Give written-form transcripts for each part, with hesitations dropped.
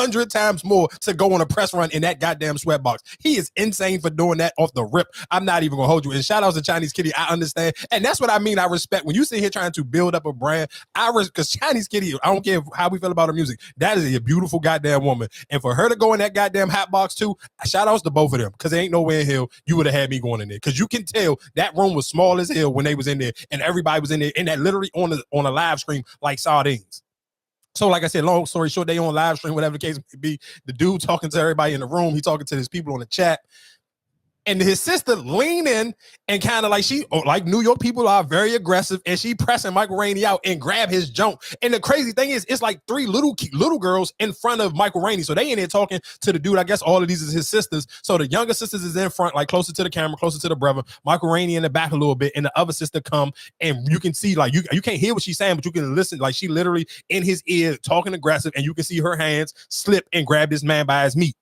100 times more to go on a press run in that goddamn sweatbox. He is insane for doing that off the rip. I'm not even gonna hold you. And shout outs to Chinese Kitty. I understand. And that's what I mean. I respect when you sit here trying to build up a brand. Because Chinese Kitty, I don't care how we feel about her music. That is a beautiful goddamn woman. And for her to go in that goddamn hot box too, shout outs to both of them. Because there ain't nowhere in hell you would have had me going in there. Because you can tell that room was small as hell when they was in there, and everybody was in there, and that literally on a live stream like sardines. So like I said, long story short, they on live stream, whatever the case may be. The dude talking to everybody in the room, he talking to his people on the chat. And his sister lean in and kind of like New York people are very aggressive, and she pressing Michael Rainey out and grab his junk. And the crazy thing is, it's like 3 little girls in front of Michael Rainey. So they in there talking to the dude. I guess all of these is his sisters. So the younger sisters is in front, like closer to the camera, closer to the brother. Michael Rainey in the back a little bit, and the other sister come, and you can see like you can't hear what she's saying, but you can listen. Like she literally in his ear talking aggressive, and you can see her hands slip and grab this man by his meat.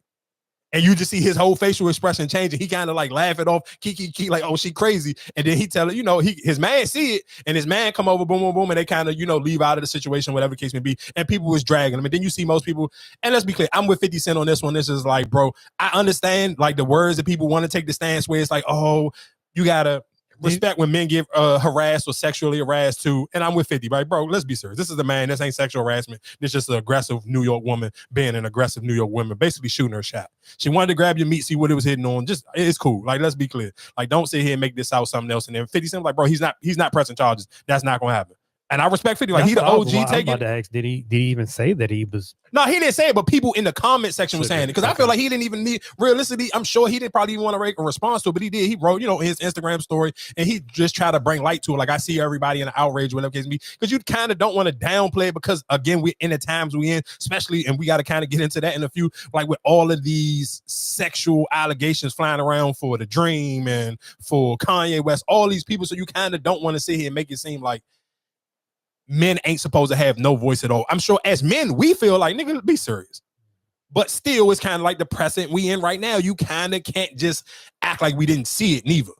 And you just see his whole facial expression changing. He kind of like laugh it off, kiki, like, oh, she crazy. And then he tell her, his man see it, and his man come over, boom, boom, boom, and they kind of, leave out of the situation, whatever the case may be. And people was dragging them. And then you see most people, and let's be clear, I'm with 50 Cent on this one. This is like, bro, I understand like the words that people want to take the stance where it's like, oh, you gotta respect when men get harassed or sexually harassed too. And I'm with 50, right? Bro, let's be serious. This is a man. This ain't sexual harassment. This is just an aggressive New York woman being an aggressive New York woman, basically shooting her shot. She wanted to grab your meat, see what it was hitting on. Just, it's cool. Like, let's be clear. Like, don't sit here and make this out something else. And then 50 Cent, like, bro, he's not pressing charges. That's not going to happen. And I respect 50. Like, he the OG taking. I'm about to ask, did he even say that he was? No, he didn't say it, but people in the comment section were saying it. Because I feel like he didn't even need, realistically, I'm sure he didn't probably even want to make a response to it, but he did. He wrote, his Instagram story, and he just tried to bring light to it. Like, I see everybody in the outrage, whatever case be, because you kind of don't want to downplay it because, again, we're in the times we in, especially, and we got to kind of get into that in a few, like with all of these sexual allegations flying around for The Dream and for Kanye West, all these people. So you kind of don't want to sit here and make it seem like men ain't supposed to have no voice at all. I'm sure as men, we feel like, nigga, be serious. But still, it's kind of like the precedent we in right now. You kind of can't just act like we didn't see it neither.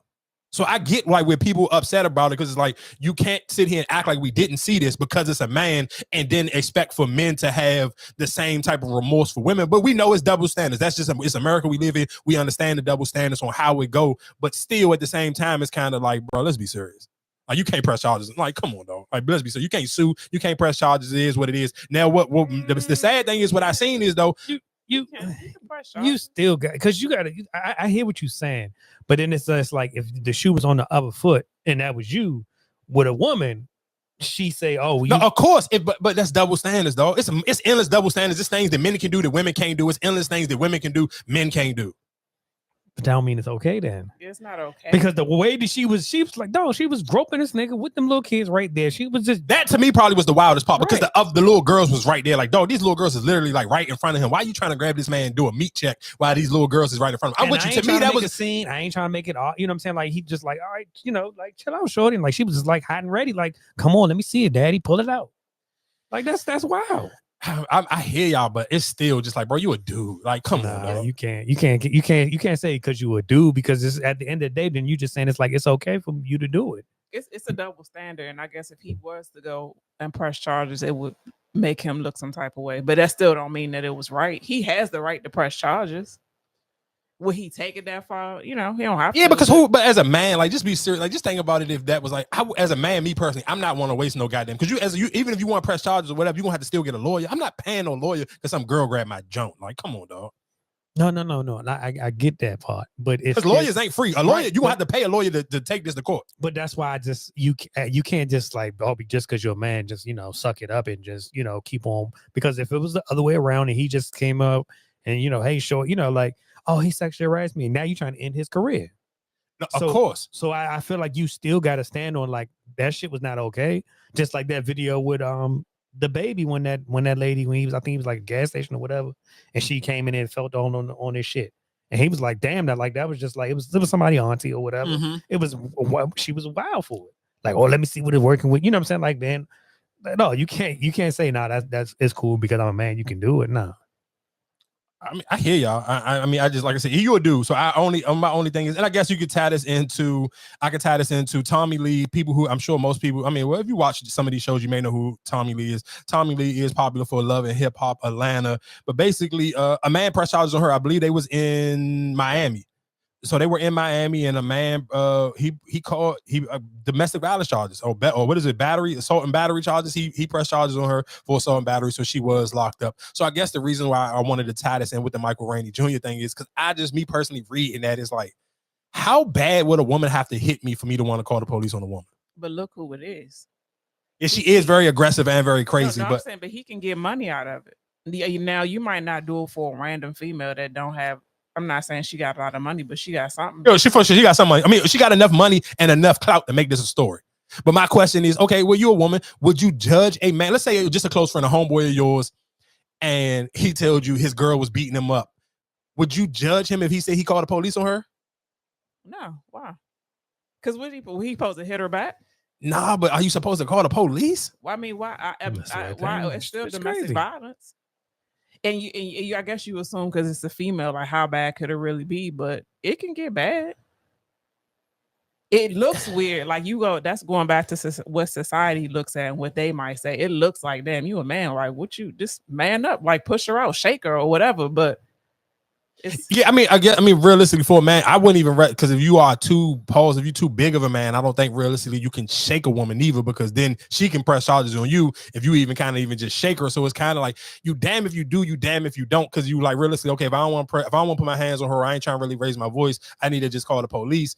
So I get like where people upset about it, because it's like, you can't sit here and act like we didn't see this because it's a man and then expect for men to have the same type of remorse for women. But we know it's double standards. That's just, it's America we live in. We understand the double standards on how it go. But still, at the same time, it's kind of like, bro, let's be serious. Like, you can't press charges. Like, come on, though. Like, let's be so you can't sue. You can't press charges. It is what it is. Now, what the sad thing is, what I seen is though, you still got, because you got to. I hear what you're saying, but then it's like if the shoe was on the other foot and that was you with a woman, she say, "Oh, no, of course." But that's double standards, though. It's endless double standards. It's things that men can do that women can't do. It's endless things that women can do men can't do. But that don't mean it's okay then. It's not okay. Because the way that she was like, no, she was groping this nigga with them little kids right there. She was just, that to me probably was the wildest part, because the little girls was right there. Like, dog, these little girls is literally like right in front of him. Why are you trying to grab this man and do a meat check while these little girls is right in front of him? I'm with you. To me, that was a scene. I ain't trying to make it all, you know what I'm saying? Like, he just like, all right, like, chill out, shorty. And like, she was just like hot and ready. Like, come on, let me see it, daddy. Pull it out. Like, that's wild. I hear y'all, but it's still just like, bro, you a dude. Like, come on, bro. You can't say because you a dude, because it's at the end of the day, then you just saying it's like it's okay for you to do it. It's a double standard, and I guess if he was to go and press charges, it would make him look some type of way. But that still don't mean that it was right. He has the right to press charges. Would he take it that far? He don't have to. Yeah, because but as a man, like, just be serious. Like, just think about it. If that was like, as a man, me personally, I'm not want to waste no goddamn. Because even if you want to press charges or whatever, you're gonna have to still get a lawyer. I'm not paying no lawyer because some girl grabbed my junk. Like, come on, dog. No. I get that part, but because lawyers ain't free. A lawyer, you gonna have to pay a lawyer to take this to court. But that's why you can't just like, just because you're a man, just suck it up and just keep on. Because if it was the other way around and he just came up and hey, sure, like, oh, he sexually harassed me. Now you're trying to end his career. No, of course. So I feel like you still got to stand on like that shit was not okay. Just like that video with the baby when that lady, when he was, I think he was like a gas station or whatever, and she came in and felt on his shit, and he was like, damn, that was just like it was somebody auntie or whatever. Mm-hmm. It was, she was wild for it. Like, oh, let me see what it's working with. You know what I'm saying? Like, man, no, you can't say, nah, that's it's cool because I'm a man, you can do it. Nah. I mean, I hear y'all. I mean, I just, like I said, you a dude. So my only thing is, and I guess you could tie this into, Tommie Lee. People who I'm sure most people, I mean, well, if you watch some of these shows, you may know who Tommie Lee is. Tommie Lee is popular for Love and Hip Hop Atlanta, but basically, a man pressed charges on her. I believe they was in Miami. So they were in Miami, and a man, he called domestic violence charges, or what is it, assault and battery charges. He pressed charges on her for assault and battery, so she was locked up. So I guess the reason why I wanted to tie this in with the Michael Rainey Jr. thing is because me personally reading that is like, how bad would a woman have to hit me for me to want to call the police on a woman? But look who it is. Yeah, she is very aggressive and very crazy. I'm saying, but he can get money out of it. Now you might not do it for a random female that don't have. I'm not saying she got a lot of money, but she got something. Yo, she got some money. I mean, she got enough money and enough clout to make this a story. But my question is, okay, well, you a woman. Would you judge a man? Let's say you're just a close friend, a homeboy of yours, and he told you his girl was beating him up. Would you judge him if he said he called the police on her? No. Why? Because he supposed to hit her back? Nah, but are you supposed to call the police? Well, I mean, why? Why? It's still domestic violence. And you, I guess you assume because it's a female, like how bad could it really be? But it can get bad. It looks weird. Like that's going back to what society looks at and what they might say. It looks like, damn, you a man. Like, what you just man up, like push her out, shake her or whatever. But I mean, realistically, for a man, I wouldn't even because if you're too big of a man, I don't think realistically you can shake a woman either, because then she can press charges on you if you even just shake her. So it's kind of like you damn if you do, you damn if you don't, because you like realistically, okay, if I don't want to put my hands on her, I ain't trying to really raise my voice. I need to just call the police.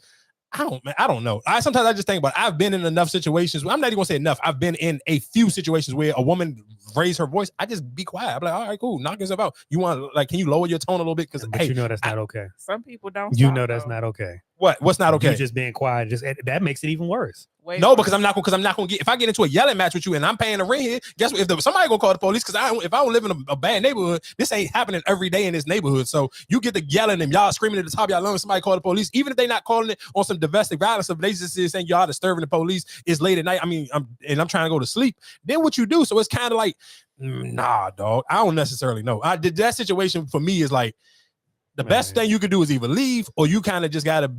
I don't know. Sometimes I just think about it. I've been in enough situations. I'm not even gonna say enough. I've been in a few situations where a woman raised her voice. I just be quiet. I'm like, all right, cool, knock yourself out. You want can you lower your tone a little bit? Because you know that's not okay. Some people don't. You know that's not okay. What's not okay? You just being quiet. That makes it even worse. No, because I'm not gonna get. If I get into a yelling match with you and I'm paying the rent here, guess what? If somebody gonna call the police, because if I don't live in a bad neighborhood, this ain't happening every day in this neighborhood. So you get to yelling and y'all screaming at the top of y'all lungs. Somebody call the police, even if they not calling it on some domestic violence, if they just saying y'all disturbing the police. It's late at night. I mean, I'm trying to go to sleep. Then what you do? So it's kind of like, nah, dog. I don't necessarily know. That situation for me is like, the best thing you could do is either leave, or you kind of just gotta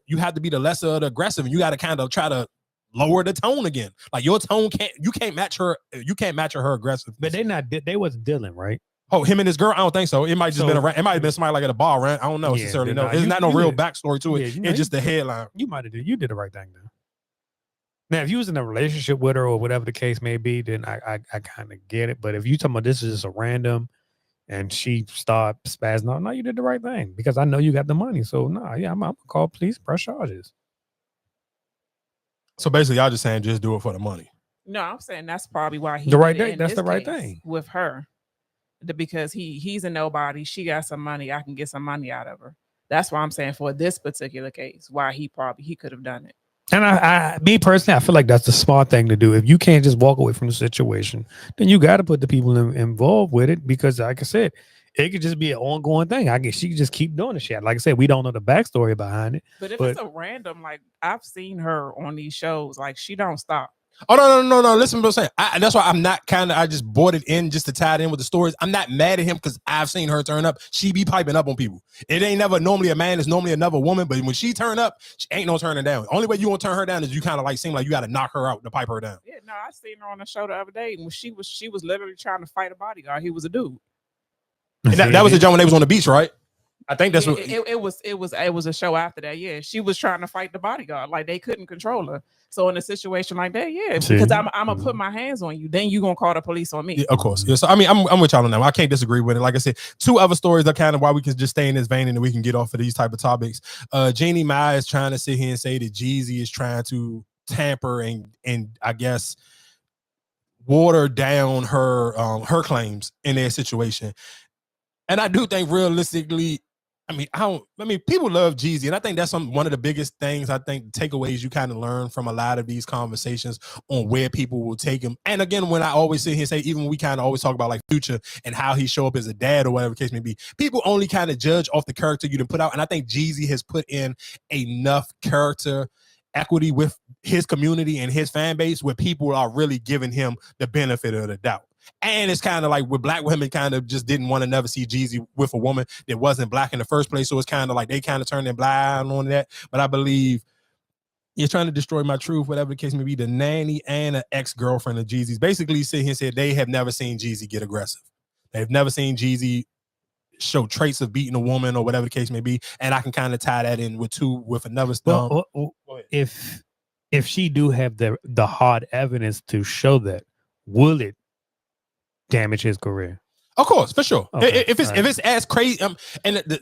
you have to be the lesser of the aggressive, and you gotta kind of try to lower the tone again. Like your tone can't match her aggressive. But they wasn't dealing, right? Oh, him and his girl? I don't think so. It might just been it might have been somebody like at a bar, right? I don't know necessarily. No, there's not no real backstory to it. It's just the headline. You did the right thing though. Now, if you was in a relationship with her or whatever the case may be, then I kind of get it. But if you talking about this is just a random and she start spazzing out, no, you did the right thing, because I know you got the money. So I'm gonna call police, press charges. So basically, y'all just saying just do it for the money. No, I'm saying that's probably why he the right thing. That's the right thing with her, because he's a nobody. She got some money. I can get some money out of her. That's why I'm saying for this particular case, why he could have done it. And me personally, I feel like that's the smart thing to do. If you can't just walk away from the situation, then you got to put the people involved with it, because, like I said, it could just be an ongoing thing. I guess she could just keep doing the shit. Like I said, we don't know the backstory behind it. But if it's a random, like I've seen her on these shows, like she don't stop. Oh no! Listen to what I'm saying. That's why I'm not I just brought it in just to tie it in with the stories. I'm not mad at him because I've seen her turn up. She be piping up on people. It ain't never normally a man. It's normally another woman. But when she turn up, she ain't no turning down. The only way you won't turn her down is you kind of like seem like you got to knock her out to pipe her down. Yeah, no, I seen her on the show the other day when she was literally trying to fight a bodyguard. He was a dude. And that was the joint when they was on the beach, right? I think that's what it was a show after that. Yeah, she was trying to fight the bodyguard. Like they couldn't control her. So in a situation like that, yeah, because I'm gonna put my hands on you, then you gonna call the police on me. Yeah, of course. Yeah. So I mean, I'm with y'all on that. I can't disagree with it. Like I said, two other stories are kind of why we can just stay in this vein and then we can get off of these type of topics. Jeannie Mai is trying to sit here and say that Jeezy is trying to tamper and I guess water down her claims in their situation. And I do think realistically, people love Jeezy, and I think that's one of the biggest things, I think, takeaways you kind of learn from a lot of these conversations on where people will take him. And again, when I always sit here and say, even when we kind of always talk about like Future and how he show up as a dad or whatever the case may be, people only kind of judge off the character you done put out. And I think Jeezy has put in enough character equity with his community and his fan base where people are really giving him the benefit of the doubt. And it's kind of like with black women kind of just didn't want to never see Jeezy with a woman that wasn't black in the first place. So it's kind of like they kind of turned their blind on that. But I believe you're trying to destroy my truth, whatever the case may be. The nanny and an ex-girlfriend of Jeezy's basically sit here and said they have never seen Jeezy get aggressive. They've never seen Jeezy show traits of beating a woman or whatever the case may be. And I can kind of tie that in with another stuff. If she do have the hard evidence to show that, will it damage his career? Of course, for sure. Okay, if it's as crazy,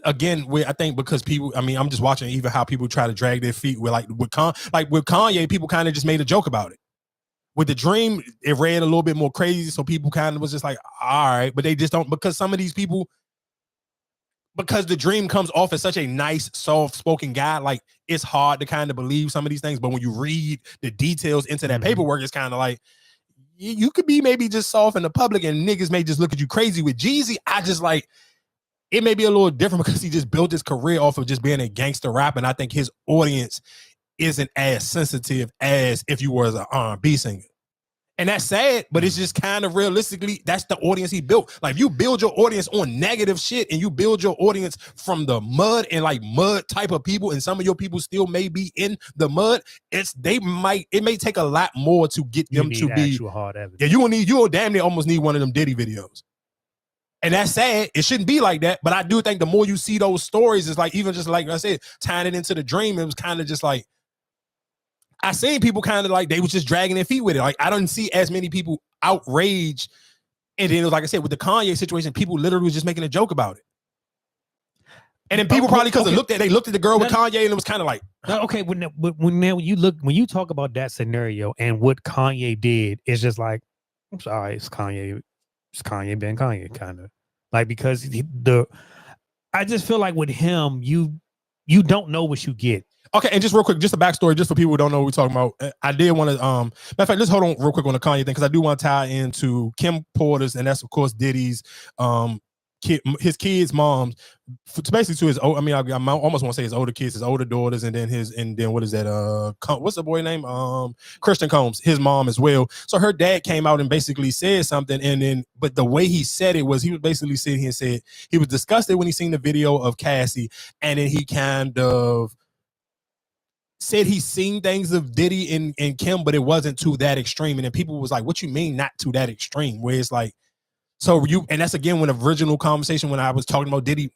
again, I think because people, I mean, I'm just watching even how people try to drag their feet with Kanye, people kind of just made a joke about it. With the Dream, it read a little bit more crazy, so people kind of was just like, all right, but they just don't, because some of these people, because the Dream comes off as such a nice, soft-spoken guy, like it's hard to kind of believe some of these things. But when you read the details into that paperwork, it's kind of like you could be maybe just soft in the public, and niggas may just look at you crazy. With Jeezy, I just like it may be a little different because he just built his career off of just being a gangster rap, and I think his audience isn't as sensitive as if you were an R&B singer. And that's sad, but it's just kind of realistically, that's the audience he built. Like, if you build your audience on negative shit and you build your audience from the mud and like mud type of people, and some of your people still may be in the mud, it may take a lot more to get them to be hard evidence. Yeah, you'll damn near almost need one of them Diddy videos. And that's sad. It shouldn't be like that. But I do think the more you see those stories, it's like, even just like I said, tying it into the Dream, it was kind of just like, I seen people kind of like they was just dragging their feet with it. Like, I don't see as many people outraged. And then it was like I said, with the Kanye situation, people literally was just making a joke about it. And then people probably because they looked at the girl with Kanye and it was kind of like okay. When you talk about that scenario and what Kanye did, it's just like, I'm sorry, it's Kanye being Kanye, kind of like, because I just feel like with him, you don't know what you get. Okay, and just real quick, just a backstory, just for people who don't know what we're talking about. I did want to, matter of fact, let's hold on real quick on the Kanye thing, because I do want to tie into Kim Porter's, and that's of course Diddy's, his kids' moms, basically to his old. I mean, I almost want to say his older kids, his older daughters, and then what is that? What's the boy name? Christian Combs, his mom as well. So her dad came out and basically said something, and then, but the way he said it was, he was basically sitting here and said he was disgusted when he seen the video of Cassie, and then he kind of said he's seen things of Diddy and Kim, but it wasn't to that extreme. And then people was like, what you mean not to that extreme? Where it's like, and that's again when the original conversation when I was talking about Diddy,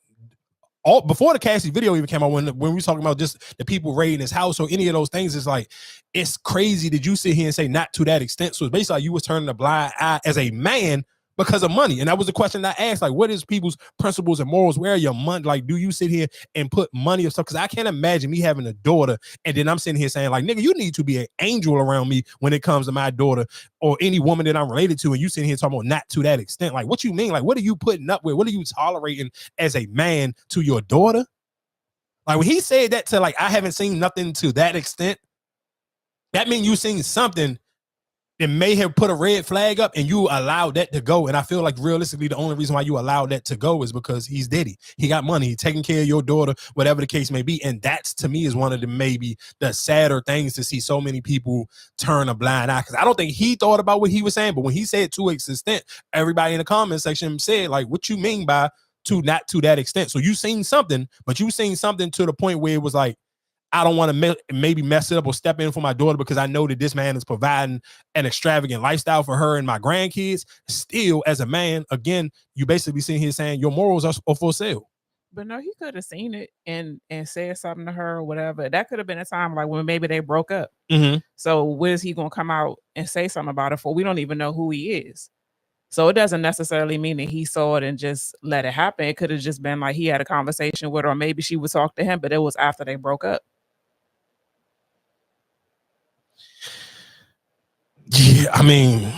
all before the Cassie video even came out, when we were talking about just the people raiding his house or any of those things, it's like, it's crazy that you sit here and say not to that extent. So it's basically like you was turning a blind eye as a man because of money. And that was the question I asked, like, what is people's principles and morals? Where are your money? Like, do you sit here and put money or stuff? Because I can't imagine me having a daughter and then I'm sitting here saying, like, nigga, you need to be an angel around me when it comes to my daughter or any woman that I'm related to, and you sitting here talking about not to that extent. Like, what you mean? Like, what are you putting up with? What are you tolerating as a man to your daughter? Like, when he said that to, like, I haven't seen nothing to that extent, that means you seen something that may have put a red flag up and you allowed that to go. And I feel like realistically, the only reason why you allowed that to go is because he's Diddy. He got money. He's taking care of your daughter, whatever the case may be. And that's, to me, is one of the maybe the sadder things to see so many people turn a blind eye. Because I don't think he thought about what he was saying. But when he said to its extent, everybody in the comment section said, like, what you mean by to not to that extent? So you seen something, but you seen something to the point where it was like, I don't want to maybe mess it up or step in for my daughter because I know that this man is providing an extravagant lifestyle for her and my grandkids. Still, as a man, again, you basically sitting here saying your morals are for sale. But no, he could have seen it and said something to her or whatever. That could have been a time like when maybe they broke up. Mm-hmm. So where is he going to come out and say something about it for? We don't even know who he is. So it doesn't necessarily mean that he saw it and just let it happen. It could have just been like he had a conversation with her, or maybe she would talk to him, but it was after they broke up. Yeah, I mean,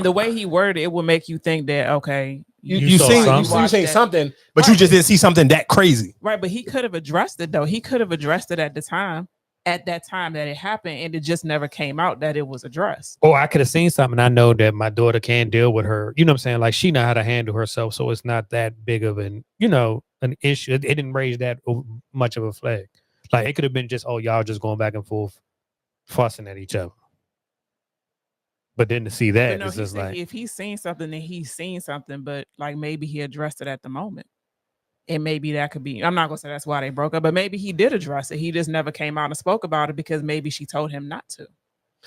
the way he worded it would make you think that, okay, you seen something, but right, you just didn't see something that crazy, right? But he could have addressed it though. He could have addressed it at that time that it happened, and it just never came out that it was addressed. Or I could have seen something. I know that my daughter can't deal with her. You know what I'm saying? Like, she know how to handle herself, so it's not that big of an issue. It didn't raise that much of a flag. Like, it could have been just, oh, y'all just going back and forth, fussing at each other. But then to see that, But no, it's he just said like, if he's seen something, then he's seen something. But like maybe he addressed it at the moment. And maybe that could be, I'm not gonna say that's why they broke up, but maybe he did address it. He just never came out and spoke about it because maybe she told him not to.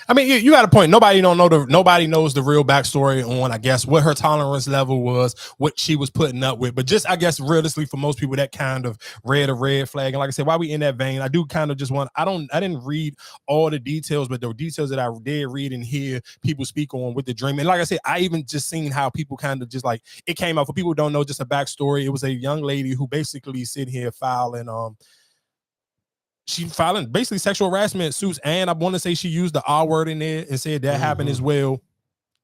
I mean, you got a point. Nobody knows the real backstory on, I guess, what her tolerance level was, what she was putting up with. But just, I guess, realistically, for most people, that kind of red flag. And like I said, while we in that vein, I do kind of just want, I didn't read all the details, but the details that I did read and hear people speak on with the dream. And like I said, I even just seen how people kind of just like, it came out, for people who don't know, just a backstory. It was a young lady who basically sit here filing, she filing basically sexual harassment suits, and I want to say she used the R word in there and said that happened as well.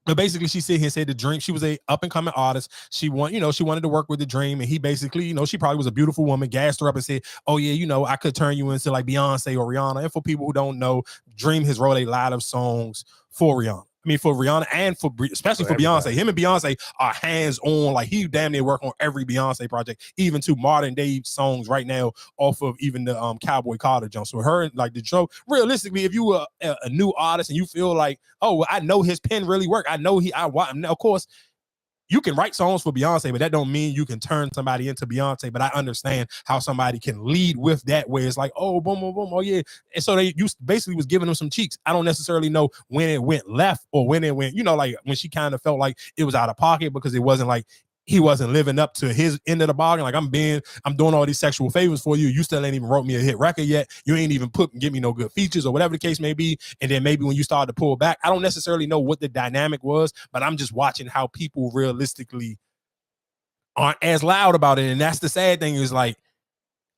But basically, she sit here and said the dream. She was a up and coming artist. She wanted to work with the dream, and he basically, she probably was a beautiful woman, gassed her up and said, "Oh yeah, I could turn you into like Beyonce or Rihanna." And for people who don't know, Dream has wrote a lot of songs for Rihanna. I mean, for Rihanna and especially for Beyonce. Him and Beyonce are hands on. Like, he damn near work on every Beyonce project, even to modern day songs right now off of even the Cowboy Carter jump. So her, like, the show, realistically, if you were a new artist and you feel like, oh, well, I know his pen really work, I know of course, you can write songs for Beyonce, but that don't mean you can turn somebody into Beyonce. But I understand how somebody can lead with that, where it's like, oh, boom, boom, boom, oh yeah. And so you basically was giving them some cheeks. I don't necessarily know when it went left or when it went, like when she kind of felt like it was out of pocket because it wasn't like he wasn't living up to his end of the bargain. Like, I'm doing all these sexual favors for you. You still ain't even wrote me a hit record yet. You ain't even give me no good features or whatever the case may be. And then maybe when you started to pull back, I don't necessarily know what the dynamic was, but I'm just watching how people realistically aren't as loud about it. And that's the sad thing, is like,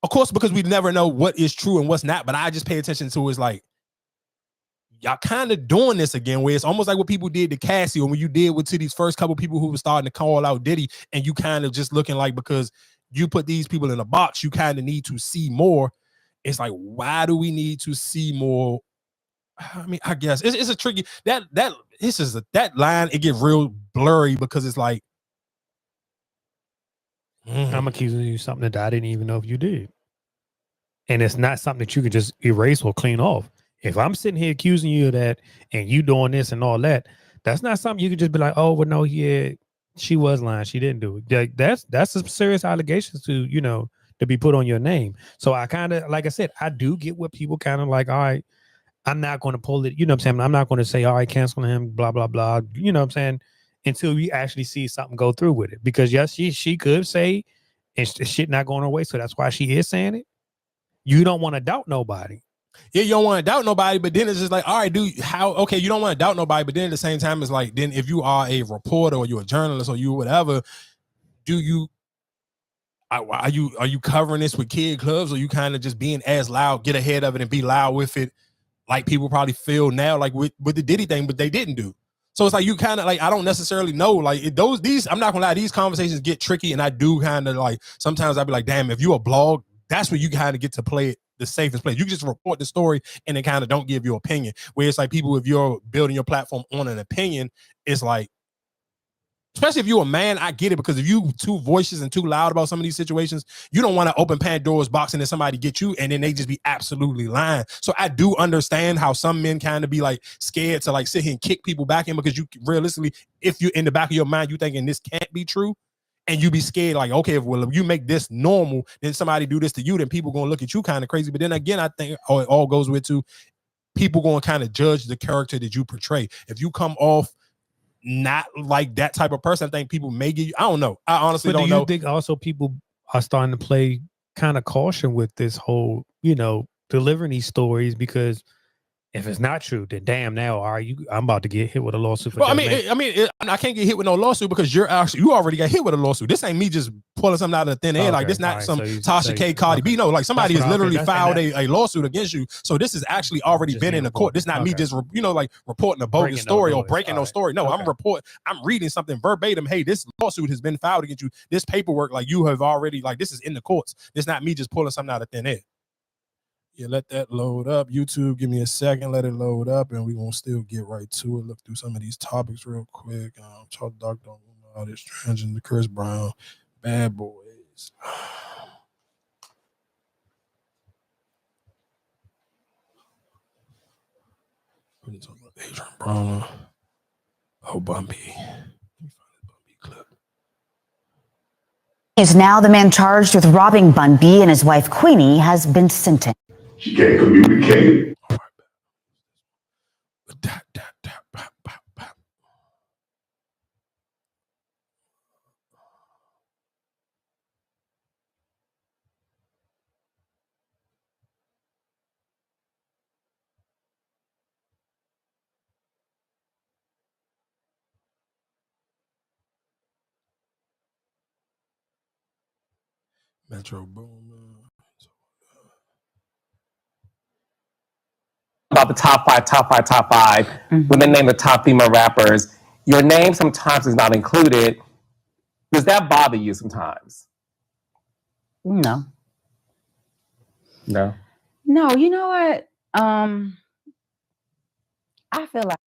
of course, because we never know what is true and what's not, but I just pay attention to is like, y'all kind of doing this again, where it's almost like what people did to Cassie, or when you did to these first couple people who were starting to call out Diddy, and you kind of just looking like, because you put these people in a box, you kind of need to see more. It's like, why do we need to see more? I mean, I guess it's a tricky, that line, it get real blurry because it's like, I'm accusing you of something that I didn't even know if you did. And it's not something that you could just erase or clean off. If I'm sitting here accusing you of that and you doing this and all that, that's not something you could just be like, oh, well, no, yeah, she was lying. She didn't do it. That's some serious allegations to be put on your name. So I kind of, like I said, I do get what people kind of like, all right, I'm not going to pull it. You know what I'm saying? I'm not going to say, all right, cancel him, blah, blah, blah. You know what I'm saying? Until we actually see something go through with it. Because yes, she could say, and shit not going away. So that's why she is saying it. You don't want to doubt nobody. Yeah, you don't want to doubt nobody, but then it's just like, all right, dude, okay, you don't want to doubt nobody, but then at the same time, it's like, then if you are a reporter or you're a journalist or you whatever, are you covering this with kid clubs, or you kind of just being as loud, get ahead of it and be loud with it, like people probably feel now, like with the Diddy thing, but they didn't do. So it's like, you kind of like, I don't necessarily know, like these, I'm not gonna lie, these conversations get tricky, and I do kind of like, sometimes I'd be like, damn, if you a blog, that's where you kind of get to play it the safest place. You just report the story and then kind of don't give your opinion. Where it's like, people, if you're building your platform on an opinion, it's like, especially if you're a man, I get it, because if you too voices and too loud about some of these situations, you don't want to open Pandora's box and then somebody get you and then they just be absolutely lying. So I do understand how some men kind of be like scared to like sit here and kick people back in, because you realistically, if you in the back of your mind, you thinking this can't be true, and you be scared like, okay, if you make this normal, then somebody do this to you, then people gonna look at you kind of crazy. But then again, I think it all goes with to people gonna kind of judge the character that you portray. If you come off not like that type of person, I think people may give you, I don't know. I honestly don't know. Do you think also people are starting to play kind of caution with this whole, delivering these stories? Because if it's not true, then damn, now I'm about to get hit with a lawsuit. Well, I can't get hit with no lawsuit because you already got hit with a lawsuit. This ain't me just pulling something out of thin air. Okay, like, this not right, some Tasha K, Cardi B. No, like, somebody has literally filed a lawsuit against you. So this has actually already been in the court. This not me just like reporting a bogus story or breaking no story. No, I'm reading something verbatim. Hey, this lawsuit has been filed against you. This paperwork, like, you have already, like, this is in the courts. This not me just pulling something out of thin air. Yeah, let that load up. YouTube, give me a second. Let it load up, and we gonna still get right to it. Look through some of these topics real quick. Talk Doctor on this transgender Chris Brown, Bad Boys. We talk about Adrian Broner. Oh, Bumpy. Clip. Is now the man charged with robbing Bun B, and his wife Queenie has been sentenced. She can't communicate. Metro Boomin. About the top five, when they name the top female rappers, your name sometimes is not included. Does that bother you sometimes? No. No. No, you know what? I feel like